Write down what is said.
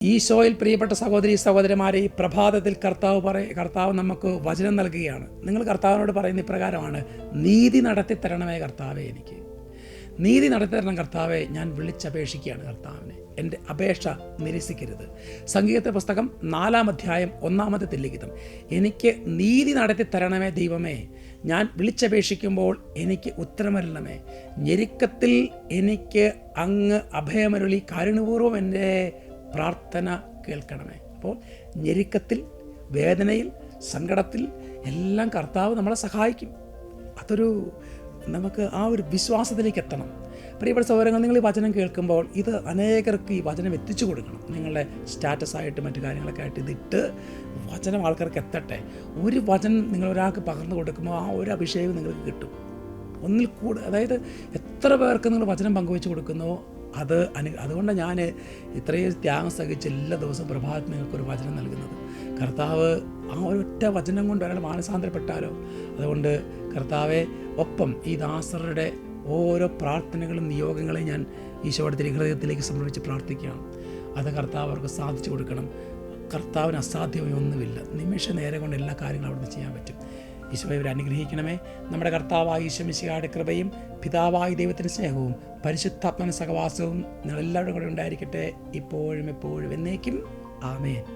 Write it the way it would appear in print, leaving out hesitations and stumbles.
ഈശോയിൽ പ്രിയപ്പെട്ട സഹോദരി സഹോദരന്മാരെ, ഈ പ്രഭാതത്തിൽ കർത്താവ് നമുക്ക് വചനം നൽകുകയാണ്. നിങ്ങൾ കർത്താവിനോട് പറയുന്ന ഇപ്രകാരമാണ്: നീതി നടത്തി തരണമേ കർത്താവേ, എനിക്ക് നീതി നടത്തി തരണം കർത്താവെ. ഞാൻ വിളിച്ചപേക്ഷിക്കുകയാണ് കർത്താവിനെ, എൻ്റെ അപേക്ഷ നിരസിക്കരുത്. സംഗീത പുസ്തകം 4-ാം അധ്യായം 1-ാമത്തെ തിരുലിഖിതം: എനിക്ക് നീതി നടത്തി തരണമേ ദൈവമേ, ഞാൻ വിളിച്ചപേക്ഷിക്കുമ്പോൾ എനിക്ക് ഉത്തരമരണമേ. ഞെരുക്കത്തിൽ എനിക്ക് അങ്ങ് അഭയമരുളി, കാരുണ്യപൂർവ്വം എൻ്റെ പ്രാർത്ഥന കേൾക്കണമേ. അപ്പോൾ ഞെരുക്കത്തിൽ, വേദനയിൽ, സങ്കടത്തിൽ എല്ലാം കർത്താവ് നമ്മളെ സഹായിക്കും. നമുക്ക് ആ ഒരു വിശ്വാസത്തിലേക്ക് എത്തണം. പ്രിയപ്പെട്ട സഹോദരങ്ങൾ, നിങ്ങൾ ഈ വചനം കേൾക്കുമ്പോൾ ഇത് അനേകർക്ക് ഈ വചനം എത്തിച്ചു കൊടുക്കണം. നിങ്ങളുടെ സ്റ്റാറ്റസായിട്ട് മറ്റു കാര്യങ്ങളൊക്കെ ആയിട്ട് ഇതിട്ട് വചനം ആൾക്കാർക്ക് എത്തട്ടെ. ഒരു വചനം നിങ്ങൾ ഒരാൾക്ക് പകർന്നു കൊടുക്കുമ്പോൾ ആ ഒരു അഭിഷേകം നിങ്ങൾക്ക് കിട്ടും. ഒന്നിൽ കൂടുതൽ, അതായത് എത്ര പേർക്ക് നിങ്ങൾ വചനം പങ്കുവെച്ച് കൊടുക്കുന്നോ അതുകൊണ്ട് ഞാൻ ഇത്രയും ത്യാഗം സഹിച്ച് എല്ലാ ദിവസവും പ്രഭാതത്തിൽ നിങ്ങൾക്കൊരു വചനം നൽകുന്നത്. കർത്താവ് ആ ഒരൊറ്റ വചനം കൊണ്ട് ഒരാൾ മാനസാന്തരപ്പെട്ടാലോ. അതുകൊണ്ട് കർത്താവെ, ഒപ്പം ഈ ദാസരുടെ ഓരോ പ്രാർത്ഥനകളും നിയോഗങ്ങളെയും ഞാൻ ഈശോയുടെ ഹൃദയത്തിലേക്ക് സമർപ്പിച്ച് പ്രാർത്ഥിക്കുകയാണ്. അത് കർത്താവ് അവർക്ക് സാധിച്ചു കൊടുക്കണം. കർത്താവിന് അസാധ്യമായി ഒന്നുമില്ല. നിമിഷ നേരം കൊണ്ട് എല്ലാ കാര്യങ്ങളും അവിടുന്ന് ചെയ്യാൻ പറ്റും. ഈശോയെ ഇവരെ അനുഗ്രഹിക്കണമേ. നമ്മുടെ കർത്താവായ ഈശോ മിശിഹായുടെ കൃപയും പിതാവായ ദൈവത്തിൻ്റെ സ്നേഹവും പരിശുദ്ധാത്മാവിന്റെ സഹവാസവും നിങ്ങളെല്ലാവരും കൂടെ ഉണ്ടായിരിക്കട്ടെ, ഇപ്പോഴും എപ്പോഴും എന്നേക്കും. ആമേൻ.